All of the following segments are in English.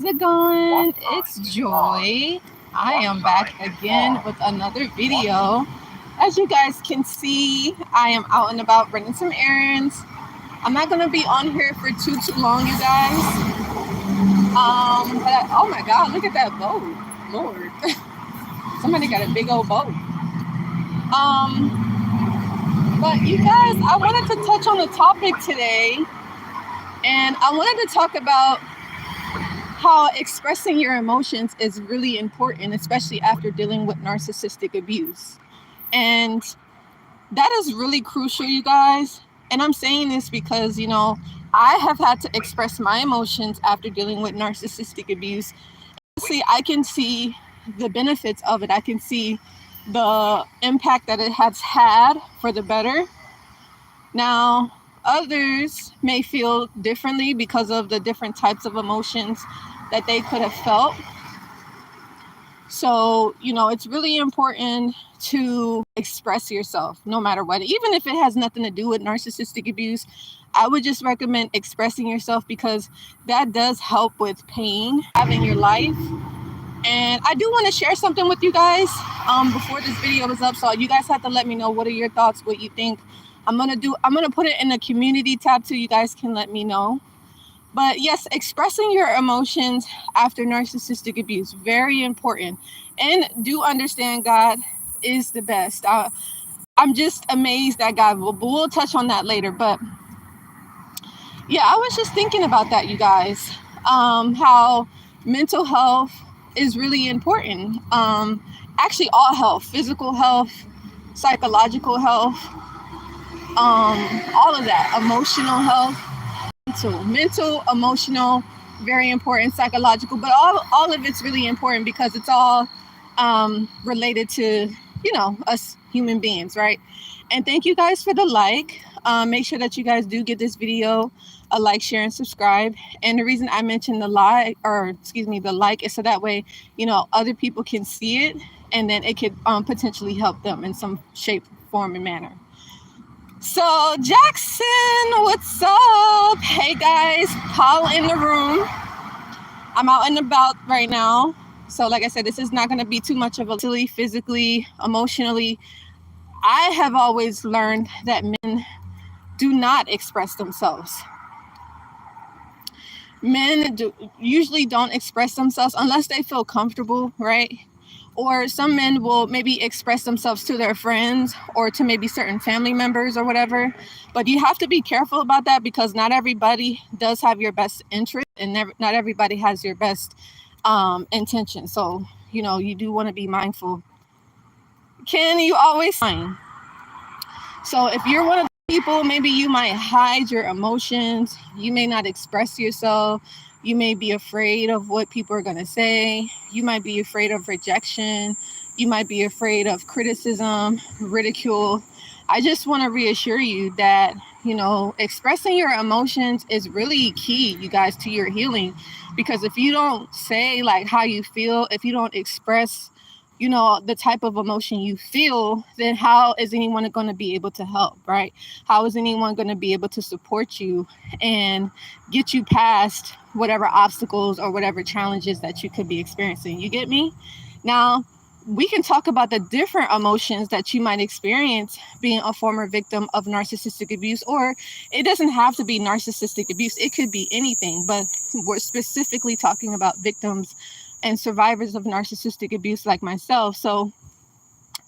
How's it going? It's Joy. I am back again with another video. As you guys can see, I am out and about running some errands. I'm not gonna be on here for too long, you guys. Oh my God, look at that boat, Lord! Somebody got a big old boat. But you guys, I wanted to touch on the topic today, and I wanted to talk about how expressing your emotions is really important, especially after dealing with narcissistic abuse. And that is really crucial, you guys. And I'm saying this because, I have had to express my emotions after dealing with narcissistic abuse. Honestly, I can see the benefits of it. I can see the impact that it has had for the better. Now, others may feel differently because of the different types of emotions that they could have felt. So, it's really important to express yourself no matter what, even if it has nothing to do with narcissistic abuse. I would just recommend expressing yourself because that does help with pain having your life. And I do want to share something with you guys before this video is up. So you guys have to let me know, what are your thoughts, what you think. I'm going to put it in the community tab so you guys can let me know. But yes, expressing your emotions after narcissistic abuse, very important. And do understand God is the best. I'm just amazed at God. We'll touch on that later. But yeah, I was just thinking about that, you guys. How mental health is really important. Actually, all health, physical health, psychological health, all of that, emotional health. Mental, emotional, very important, psychological, but all of it's really important because it's all related to, us human beings, right? And thank you guys for the like. Make sure that you guys do give this video a like, share, and subscribe. And the reason I mentioned the like is so that way, other people can see it, and then it could potentially help them in some shape, form, and manner. So Jackson, what's up? Hey guys, Paul in the room. I'm out and about right now. So like I said, this is not going to be too much of a mentally, physically, emotionally. I have always learned that men do not express themselves. Men usually don't express themselves unless they feel comfortable, right? Or some men will maybe express themselves to their friends or to maybe certain family members or whatever. But you have to be careful about that because not everybody does have your best interest, and not everybody has your best intention. So, you do want to be mindful. Can you always find? So if you're one of the people, maybe you might hide your emotions. You may not express yourself. You may be afraid of what people are going to say. You might be afraid of rejection. You might be afraid of criticism, ridicule. I just want to reassure you that, expressing your emotions is really key, you guys, to your healing. Because if you don't say like how you feel, if you don't express, the type of emotion you feel, then how is anyone going to be able to help, right? How is anyone going to be able to support you and get you past whatever obstacles or whatever challenges that you could be experiencing? You get me? Now, we can talk about the different emotions that you might experience being a former victim of narcissistic abuse, or it doesn't have to be narcissistic abuse. It could be anything, but we're specifically talking about victims and survivors of narcissistic abuse like myself. So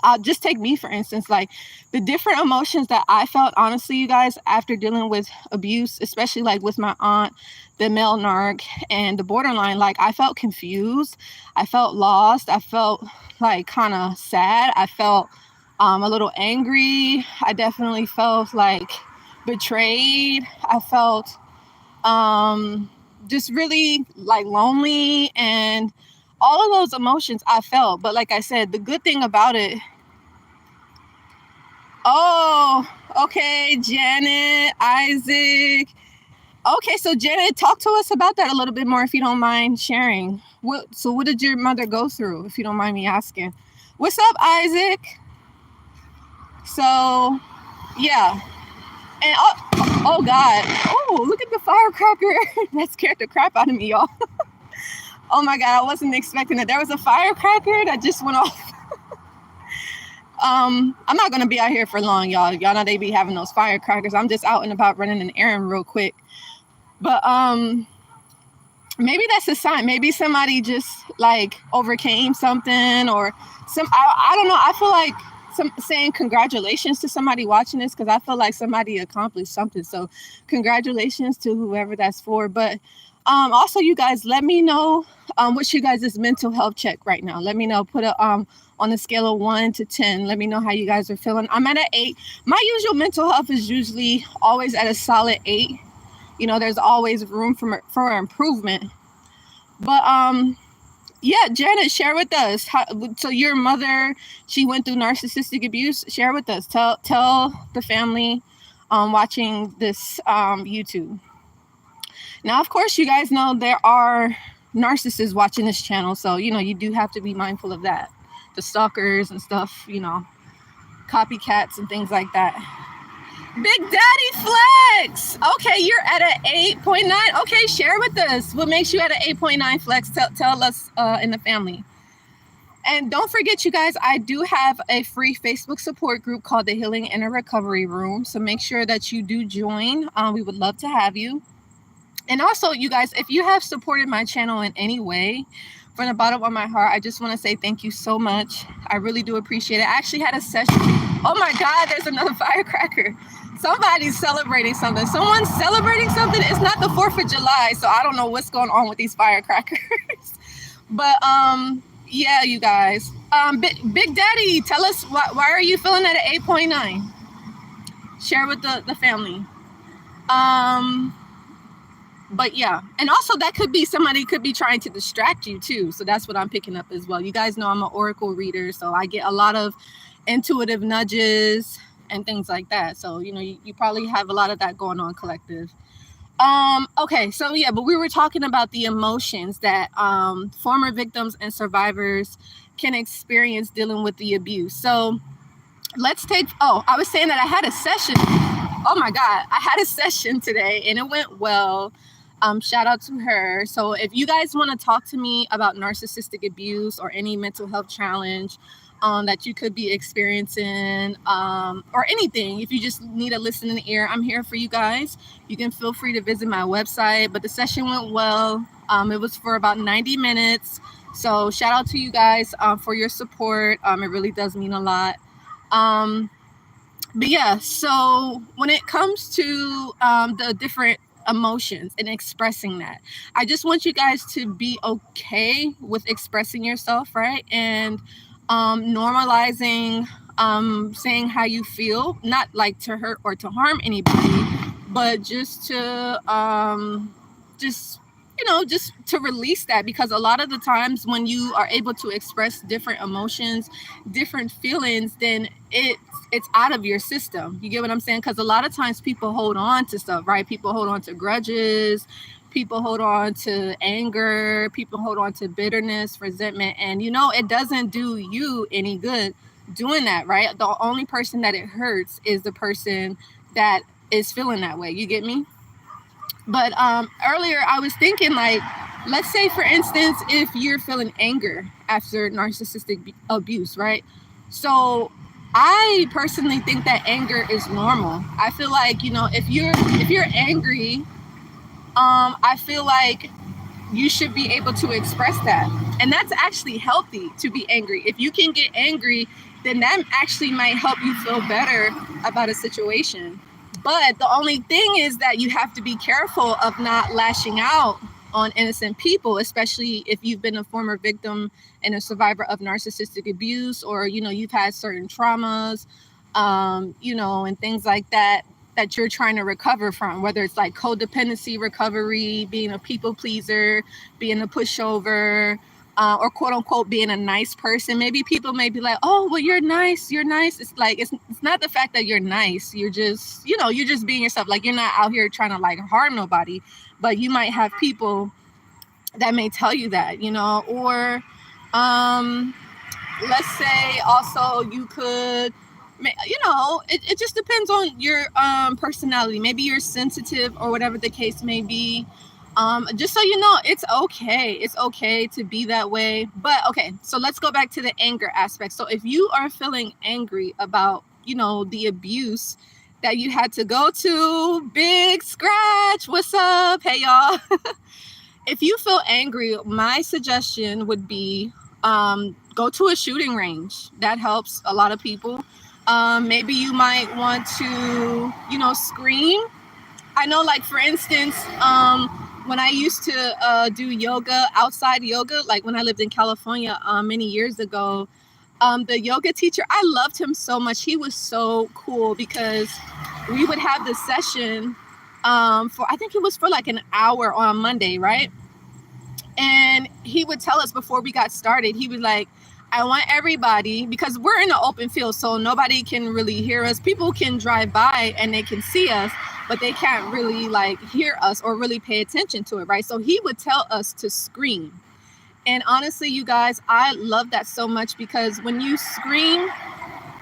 I'll just take me, for instance, like the different emotions that I felt, honestly, you guys, after dealing with abuse, especially like with my aunt, the male narc, and the borderline. Like I felt confused. I felt lost. I felt like kind of sad. I felt a little angry. I definitely felt like betrayed. I felt just really like lonely, and all of those emotions I felt. But like I said, the good thing about it. Oh, okay, Janet, Isaac. Okay, so Janet, talk to us about that a little bit more if you don't mind sharing. What did your mother go through, if you don't mind me asking? What's up, Isaac? So, yeah. And oh God. Oh, look at the firecracker. That scared the crap out of me, y'all. Oh my God, I wasn't expecting it. There was a firecracker that just went off. I'm not gonna be out here for long, y'all. Y'all know they be having those firecrackers. I'm just out and about running an errand real quick. But maybe that's a sign. Maybe somebody just like overcame something, or I don't know. I feel like saying congratulations to somebody watching this, because I feel like somebody accomplished something. So congratulations to whoever that's for. But also, you guys, let me know what's you guys' mental health check right now. Let me know. Put a on a scale of 1 to 10. Let me know how you guys are feeling. I'm at an 8. My usual mental health is usually always at a solid 8. You know, there's always room for improvement. But yeah, Janet, share with us. So your mother, she went through narcissistic abuse. Share with us. Tell the family watching this YouTube. Now, of course, you guys know there are narcissists watching this channel. So, you know, you do have to be mindful of that. The stalkers and stuff, you know, copycats and things like that. Big Daddy Flex. Okay, you're at an 8.9. Okay, share with us. What makes you at an 8.9, Flex? Tell us in the family. And don't forget, you guys, I do have a free Facebook support group called the Healing and Recovery Room. So make sure that you do join. We would love to have you. And also, you guys, if you have supported my channel in any way, from the bottom of my heart, I just want to say thank you so much. I really do appreciate it. I actually had a session. Oh my God, there's another firecracker. Somebody's celebrating something. Someone's celebrating something. It's not the 4th of July, so I don't know what's going on with these firecrackers. But yeah, you guys. Big Daddy, tell us why are you feeling at an 8.9? Share with the family. But yeah, and also that could be somebody could be trying to distract you too. So that's what I'm picking up as well. You guys know I'm an oracle reader, so I get a lot of intuitive nudges and things like that. So, you know, you probably have a lot of that going on, collective. Okay, so yeah, but we were talking about the emotions that former victims and survivors can experience dealing with the abuse. So let's take, I was saying that I had a session. Oh my God, I had a session today and it went well. Shout out to her. So if you guys want to talk to me about narcissistic abuse or any mental health challenge that you could be experiencing, or anything, if you just need a listening ear, I'm here for you guys. You can feel free to visit my website. But the session went well. It was for about 90 minutes. So shout out to you guys for your support. It really does mean a lot. But yeah, so when it comes to the different emotions and expressing that, I just want you guys to be okay with expressing yourself, right? And normalizing saying how you feel, not like to hurt or to harm anybody, but just to just to release that, because a lot of the times when you are able to express different emotions, different feelings, then it's out of your system. You get what I'm saying? Because a lot of times people hold on to stuff, right? People hold on to grudges, people hold on to anger, people hold on to bitterness, resentment, and you know, it doesn't do you any good doing that, right? The only person that it hurts is the person that is feeling that way. You get me? But earlier I was thinking, like, let's say, for instance, if you're feeling anger after narcissistic abuse, right? So I personally think that anger is normal. I feel like, you know, if you're angry, I feel like you should be able to express that. And that's actually healthy, to be angry. If you can get angry, then that actually might help you feel better about a situation. But the only thing is that you have to be careful of not lashing out on innocent people, especially if you've been a former victim and a survivor of narcissistic abuse, or, you know, you've had certain traumas, you know, and things like that you're trying to recover from, whether it's like codependency recovery, being a people pleaser, being a pushover, or quote unquote being a nice person. Maybe people may be like, oh, well, you're nice. It's like, it's not the fact that you're nice. You're just, you know, you're just being yourself. Like, you're not out here trying to like harm nobody, but you might have people that may tell you that, you know, or let's say also you could, you know, it just depends on your personality. Maybe you're sensitive or whatever the case may be. Just so you know, it's okay. It's okay to be that way. But okay, so let's go back to the anger aspect. So if you are feeling angry about, the abuse that you had to go to, Big Scratch, what's up? Hey, y'all. If you feel angry, my suggestion would be go to a shooting range. That helps a lot of people. Maybe you might want to, scream. I know, like, for instance, when I used to do yoga, outside yoga, like when I lived in California many years ago, the yoga teacher, I loved him so much. He was so cool because we would have the session for, I think it was for like an hour on Monday, right? And he would tell us before we got started, he was like, I want everybody, because we're in an open field, so nobody can really hear us. People can drive by and they can see us, but they can't really like hear us or really pay attention to it, right? So he would tell us to scream. And honestly, you guys, I love that so much because when you scream,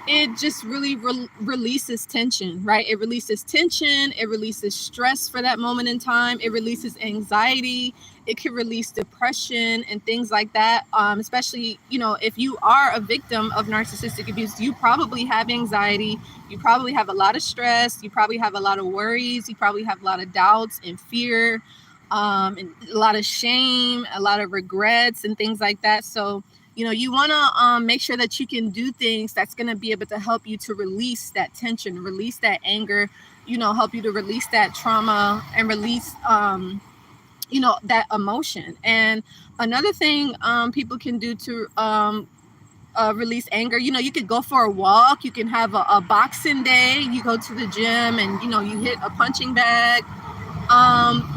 it just really releases tension, right? It releases tension. It releases stress for that moment in time. It releases anxiety. It can release depression and things like that. Especially, if you are a victim of narcissistic abuse, you probably have anxiety. You probably have a lot of stress. You probably have a lot of worries. You probably have a lot of doubts and fear, and a lot of shame, a lot of regrets and things like that. So, you want to make sure that you can do things that's going to be able to help you to release that tension, release that anger, help you to release that trauma and release, that emotion. And another thing people can do to release anger, you could go for a walk. You can have a boxing day. You go to the gym and, you hit a punching bag.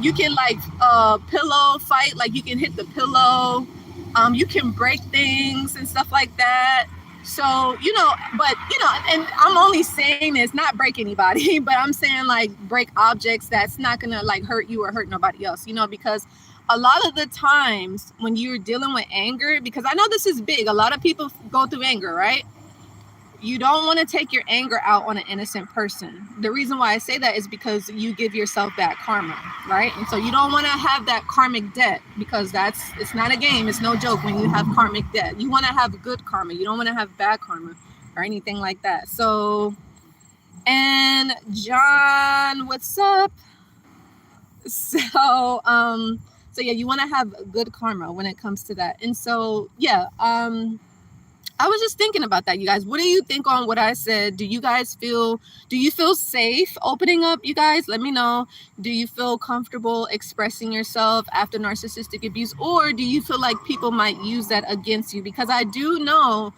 You can like pillow fight, like you can hit the pillow. You can break things and stuff like that. So, and I'm only saying this, not break anybody, but I'm saying like break objects that's not gonna like hurt you or hurt nobody else, because a lot of the times when you're dealing with anger, because I know this is big, a lot of people go through anger, right? You don't want to take your anger out on an innocent person. The reason why I say that is because you give yourself bad karma, right? And so you don't want to have that karmic debt, because it's not a game. It's no joke when you have karmic debt. You want to have good karma. You don't want to have bad karma or anything like that. So, and John, what's up? So yeah, you want to have good karma when it comes to that. And so, yeah, I was just thinking about that, you guys. What do you think on what I said? Do you feel safe opening up, you guys? Let me know. Do you feel comfortable expressing yourself after narcissistic abuse? Or do you feel like people might use that against you? Because I do know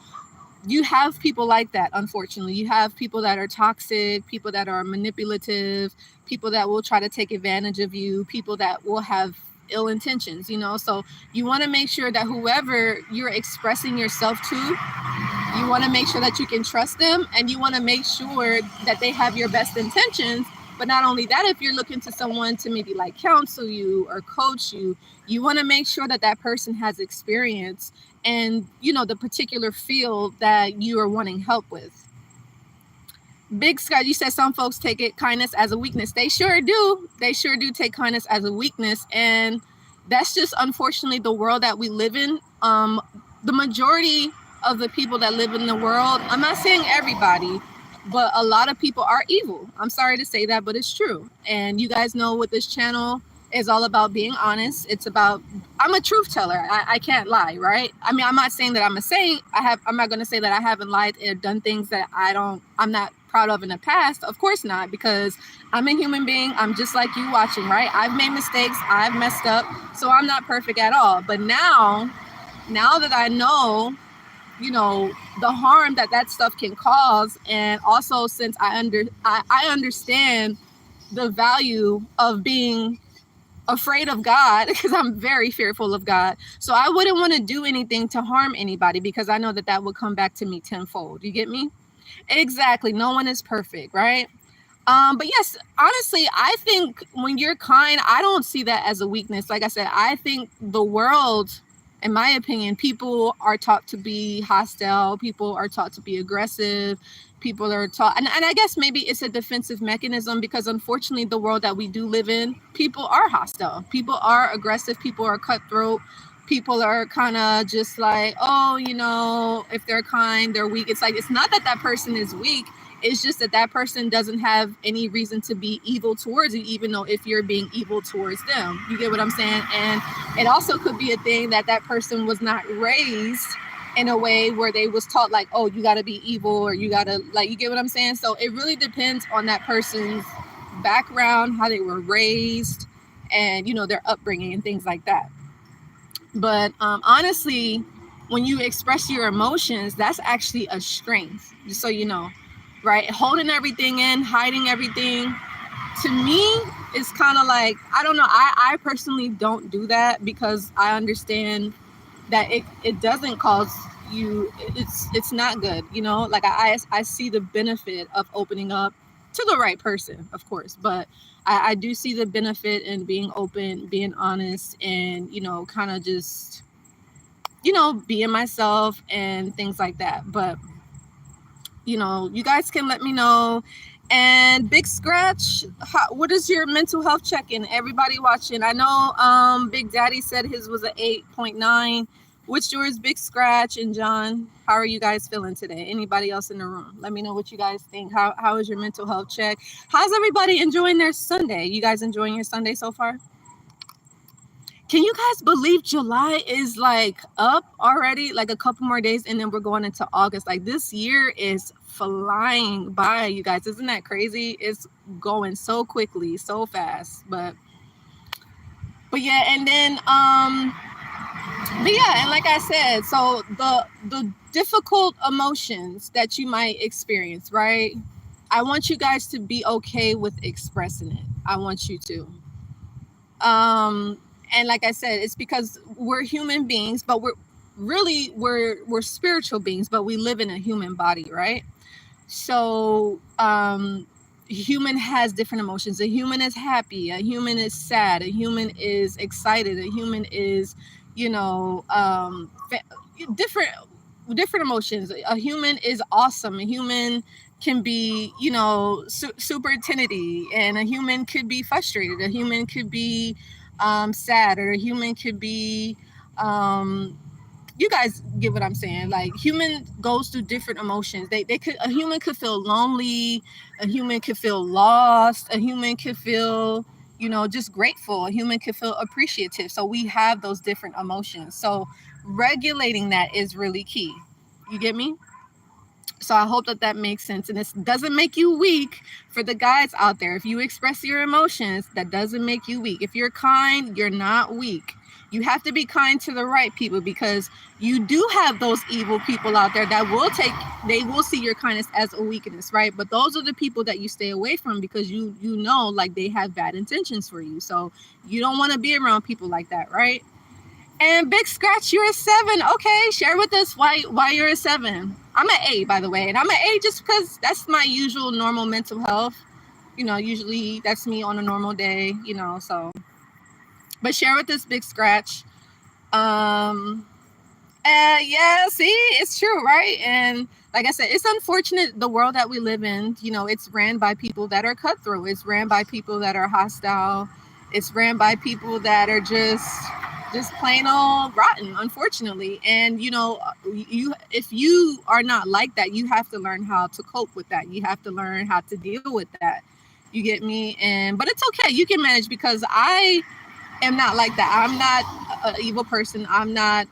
you have people like that, unfortunately. You have people that are toxic, people that are manipulative, people that will try to take advantage of you, people that will have ill intentions, so you want to make sure that whoever you're expressing yourself to, you want to make sure that you can trust them, and you want to make sure that they have your best intentions. But not only that, if you're looking to someone to maybe like counsel you or coach you, you want to make sure that that person has experience and the particular field that you are wanting help with. Big Sky, you said some folks take kindness as a weakness. They sure do. They sure do take kindness as a weakness. And that's just unfortunately the world that we live in. The majority of the people that live in the world, I'm not saying everybody, but a lot of people are evil. I'm sorry to say that, but it's true. And you guys know what this channel is all about, being honest. It's about, I'm a truth teller. I can't lie, right? I mean, I'm not saying that I'm a saint. I'm not going to say that I haven't lied or done things that I'm not proud of in the past. Of course not, because I'm a human being. I'm just like you watching, right? I've made mistakes. I've messed up. So I'm not perfect at all. But now that I know, the harm that stuff can cause, and also since I understand the value of being afraid of God, because I'm very fearful of God. So I wouldn't want to do anything to harm anybody, because I know that would come back to me tenfold. You get me? Exactly. No one is perfect, right? But yes, honestly, I think when you're kind, I don't see that as a weakness. Like I said, I think the world, in my opinion, people are taught to be hostile. People are taught to be aggressive. people are taught, and I guess maybe it's a defensive mechanism, because unfortunately the world that we do live in, people are hostile, people are aggressive, people are cutthroat, people are kind of just like, oh, you know, if they're kind, they're weak. It's like, it's not that that person is weak, it's just that that person doesn't have any reason to be evil towards you, even though if you're being evil towards them. You get what I'm saying? And it also could be a thing that that person was not raised in a way where they was taught like, oh, you got to be evil, or you got to, like, you get what I'm saying? So it really depends on that person's background, how they were raised, and, you know, their upbringing and things like that. But honestly, when you express your emotions, that's actually a strength, just so you know, right? Holding everything in, hiding everything, to me, it's kind of like, I don't know, I personally don't do that, because I understand that it doesn't cause you, it's not good, you know. Like I see the benefit of opening up to the right person, of course, but I do see the benefit in being open, being honest, and, you know, kind of just, you know, being myself and things like that. But, you know, you guys can let me know. And Big Scratch, what is your mental health check-in? Everybody watching, I know Big Daddy said his was an 8.9. What's yours, Big Scratch and John? How are you guys feeling today? Anybody else in the room? Let me know what you guys think. How is your mental health check? How's everybody enjoying their Sunday? You guys enjoying your Sunday so far? Can you guys believe July is like up already, like a couple more days, and then we're going into August? Like, this year is flying by, you guys. Isn't that crazy? It's going so quickly, so fast. But yeah, and then but yeah, and like I said, so the difficult emotions that you might experience, right? I want you guys to be okay with expressing it. I want you to. And like I said, it's because we're human beings, but we're spiritual beings, but we live in a human body, right? So human has different emotions. A human is happy, a human is sad, a human is excited, a human is, you know, different emotions. A human is awesome, a human can be, you know, super tinnity, and a human could be frustrated, a human could be sad, or a human could be you guys get what I'm saying? Like, human goes through different emotions. A human could feel lonely, a human could feel lost, a human could feel, you know, just grateful, a human could feel appreciative. So we have those different emotions. So regulating that is really key. You get me? So I hope that makes sense. And this doesn't make you weak. For the guys out there, if you express your emotions, that doesn't make you weak. If you're kind, you're not weak. You have to be kind to the right people, because you do have those evil people out there that they will see your kindness as a weakness, right? But those are the people that you stay away from, because you know, like, they have bad intentions for you. So you don't want to be around people like that, right? And Big Scratch, you're a 7. Okay, share with us why you're a 7. I'm an 8, by the way, and I'm an 8 just because that's my usual normal mental health. You know, usually that's me on a normal day, you know, so. But share with us, Big Scratch. Yeah, see, it's true, right? And like I said, it's unfortunate, the world that we live in, you know, it's ran by people that are cutthroat. It's ran by people that are hostile. It's ran by people that are just plain old rotten, unfortunately. And, you know, if you are not like that, you have to learn how to cope with that. You have to learn how to deal with that. You get me? But it's okay. You can manage, because I am not like that. I'm not an evil person. I'm not,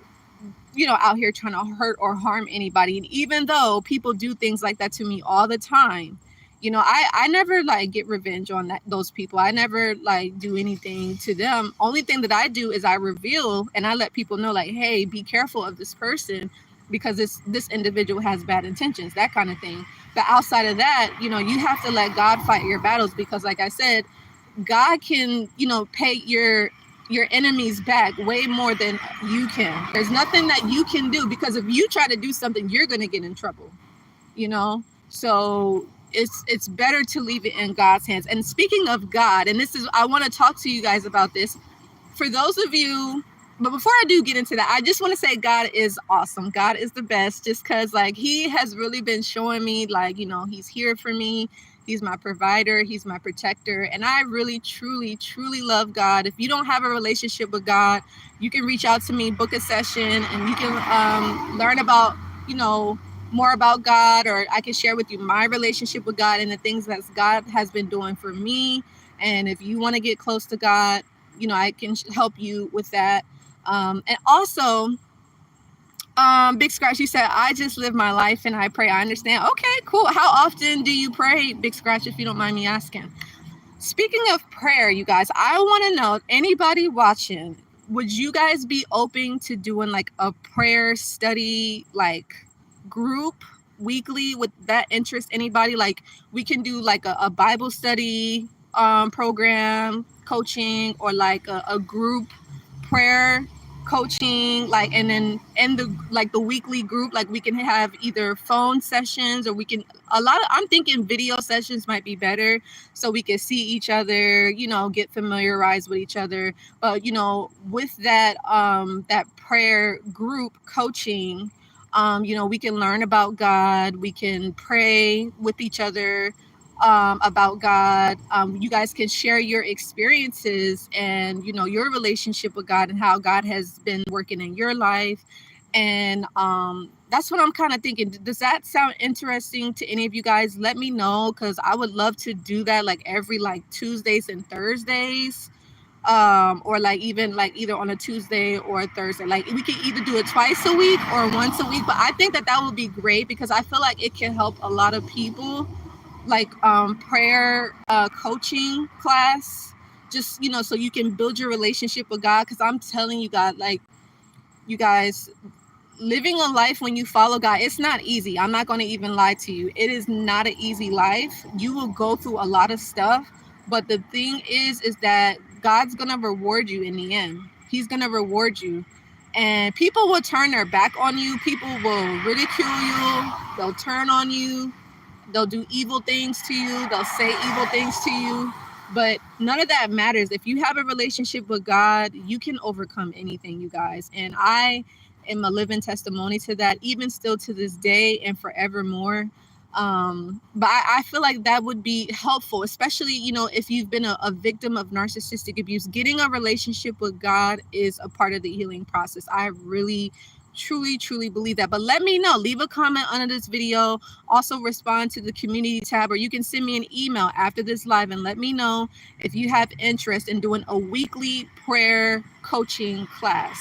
you know, out here trying to hurt or harm anybody. And even though people do things like that to me all the time, you know, I never like get revenge on those people. I never like do anything to them. Only thing that I do is I reveal and I let people know, like, hey, be careful of this person, because this individual has bad intentions, that kind of thing. But outside of that, you know, you have to let God fight your battles, because like I said, God can, you know, pay your enemies back way more than you can. There's nothing that you can do, because if you try to do something, you're going to get in trouble, you know? So it's better to leave it in God's hands. And speaking of God, and I want to talk to you guys about this. For those of you, but before I do get into that, I just want to say God is awesome. God is the best, just because like he has really been showing me, like, you know, he's here for me. He's my provider. He's my protector. And I really, truly, truly love God. If you don't have a relationship with God, you can reach out to me, book a session, and you can learn about, you know, more about God, or I can share with you my relationship with God and the things that God has been doing for me. And if you want to get close to God, you know, I can help you with that. And also, Big Scratch, you said, I just live my life and I pray. I understand. Okay, cool. How often do you pray, Big Scratch, if you don't mind me asking? Speaking of prayer, you guys, I want to know, anybody watching, would you guys be open to doing like a prayer study, like group weekly? With that interest, anybody? Like we can do like a Bible study program, coaching, or like a group prayer coaching, like, and then in the like the weekly group, like we can have either phone sessions, or we can I'm thinking video sessions might be better, so we can see each other, you know, get familiarized with each other. But you know, with that that prayer group coaching, you know, we can learn about God, we can pray with each other about God. You guys can share your experiences and, you know, your relationship with God and how God has been working in your life. And that's what I'm kind of thinking. Does that sound interesting to any of you guys? Let me know, because I would love to do that like every like Tuesdays and Thursdays, or like even like either on a Tuesday or a Thursday. Like we can either do it twice a week or once a week. But I think that would be great, because I feel like it can help a lot of people, like prayer coaching class, just, you know, so you can build your relationship with God. Because I'm telling you, God, like, you guys, living a life when you follow God, it's not easy. I'm not going to even lie to you. It is not an easy life. You will go through a lot of stuff, but the thing is that God's going to reward you in the end. He's going to reward you. And people will turn their back on you. People will ridicule you. They'll turn on you. They'll do evil things to you. They'll say evil things to you. But none of that matters. If you have a relationship with God, you can overcome anything, you guys. And I am a living testimony to that, even still to this day and forevermore. But I feel like that would be helpful, especially, you know, if you've been a victim of narcissistic abuse. Getting a relationship with God is a part of the healing process. I really truly believe that. But let me know. Leave a comment under this video. Also respond to the community tab, or you can send me an email after this live and let me know if you have interest in doing a weekly prayer coaching class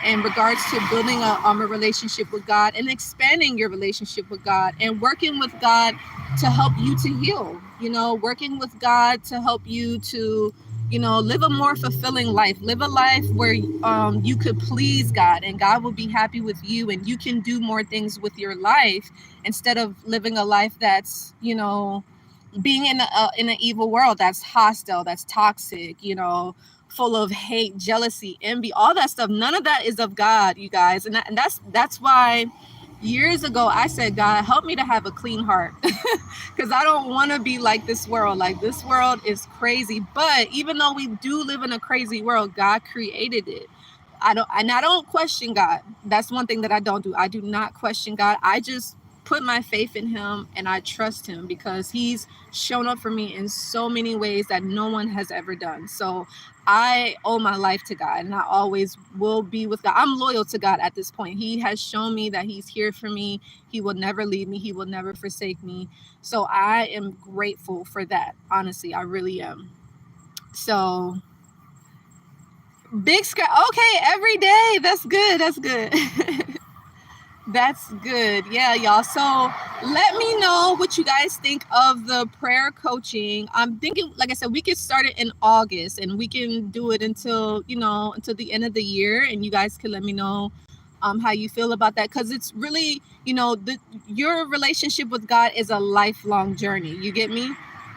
in regards to building a relationship with God and expanding your relationship with God and working with God to help you to heal, you know, working with God to help you to, you know, live a more fulfilling life, live a life where you could please God and God will be happy with you, and you can do more things with your life instead of living a life that's, you know, being in an evil world that's hostile, that's toxic, you know, full of hate, jealousy, envy, all that stuff. None of that is of God, you guys. And that's why years ago I said, God, help me to have a clean heart, because I don't want to be like this world. Like, this world is crazy. But even though we do live in a crazy world, God created it. I don't question God. That's one thing that I don't do. I do not question God. I just put my faith in him and I trust him, because he's shown up for me in so many ways that no one has ever done. So I owe my life to God, and I always will be with God. I'm loyal to God at this point. He has shown me that he's here for me. He will never leave me. He will never forsake me. So I am grateful for that. Honestly, I really am. So big sky. Okay, every day. That's good. That's good. That's good. Yeah, y'all. So let me know what you guys think of the prayer coaching. I'm thinking, like I said, we could start it in August and we can do it until, you know, until the end of the year. And you guys can let me know how you feel about that. Because it's really, you know, your relationship with God is a lifelong journey. You get me?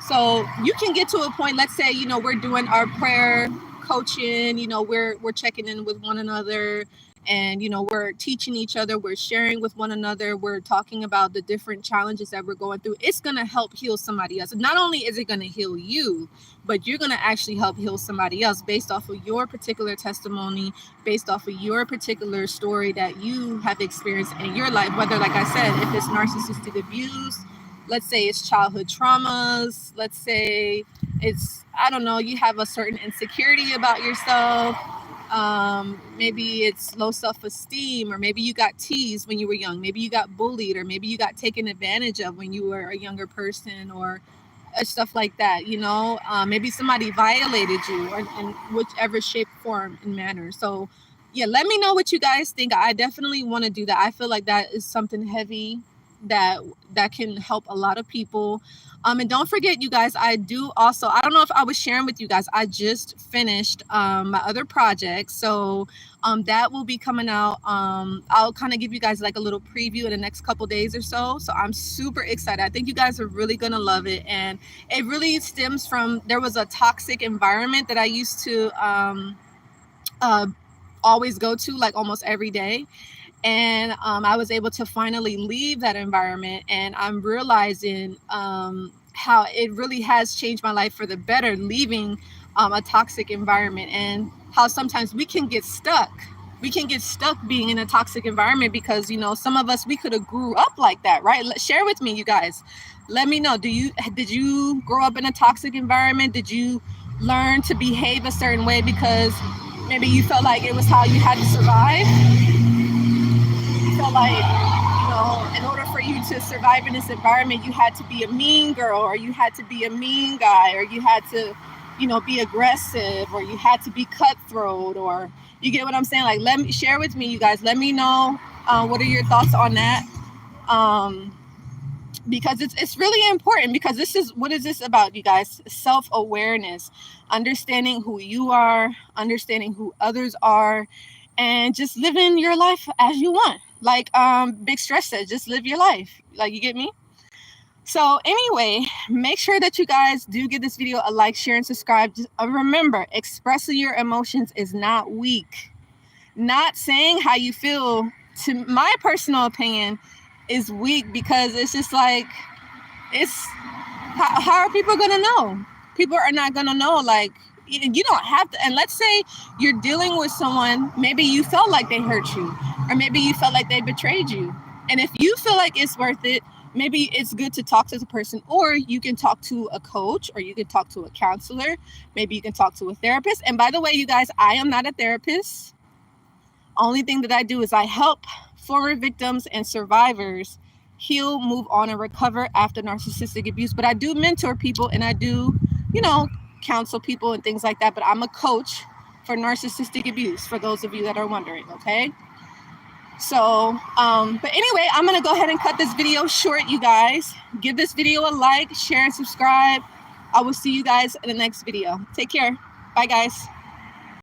So you can get to a point, let's say, you know, we're doing our prayer coaching, you know, we're checking in with one another, And, you know, we're teaching each other, we're sharing with one another, we're talking about the different challenges that we're going through. It's going to help heal somebody else. Not only is it going to heal you, but you're going to actually help heal somebody else based off of your particular testimony, based off of your particular story that you have experienced in your life. Whether, like I said, if it's narcissistic abuse, let's say it's childhood traumas, let's say it's, I don't know, you have a certain insecurity about yourself. Maybe it's low self-esteem, or maybe you got teased when you were young, maybe you got bullied, or maybe you got taken advantage of when you were a younger person, or stuff like that, you know. Maybe somebody violated you, or in whichever shape, form, and manner. So yeah, let me know what you guys think. I definitely want to do that. I feel like that is something heavy that can help a lot of people. And don't forget, you guys, I do also, I don't know if I was sharing with you guys, I just finished my other project. So that will be coming out. I'll kind of give you guys like a little preview in the next couple days or so. So I'm super excited. I think you guys are really going to love it. And it really stems from, there was a toxic environment that I used to always go to, like almost every day. And I was able to finally leave that environment, and I'm realizing how it really has changed my life for the better, leaving a toxic environment, and how sometimes we can get stuck. We can get stuck being in a toxic environment because, you know, some of us, we could have grew up like that, right? Share with me, you guys. Let me know. Did you grow up in a toxic environment? Did you learn to behave a certain way because maybe you felt like it was how you had to survive? Feel like, you know, in order for you to survive in this environment, you had to be a mean girl, or you had to be a mean guy, or you had to, you know, be aggressive, or you had to be cutthroat, or you get what I'm saying? Like, let me share with me, you guys. Let me know what are your thoughts on that. Because it's really important, because this is, what is this about, you guys? Self-awareness, understanding who you are, understanding who others are, and just living your life as you want. Like Big Stress said, just live your life. Like, you get me? So anyway, make sure that you guys do give this video a like, share, and subscribe. Just remember, expressing your emotions is not weak. Not saying how you feel, to my personal opinion, is weak, because it's just like, it's, how are people gonna know? People are not gonna know. Like, you don't have to. And let's say you're dealing with someone, maybe you felt like they hurt you, or maybe you felt like they betrayed you. And if you feel like it's worth it, maybe it's good to talk to the person, or you can talk to a coach, or you can talk to a counselor. Maybe you can talk to a therapist. And by the way, you guys, I am not a therapist. Only thing that I do is I help former victims and survivors heal, move on, and recover after narcissistic abuse. But I do mentor people, and I do, you know, counsel people and things like that. But I'm a coach for narcissistic abuse, for those of you that are wondering, okay? So, but anyway, I'm going to go ahead and cut this video short, you guys. Give this video a like, share, and subscribe. I will see you guys in the next video. Take care. Bye, guys.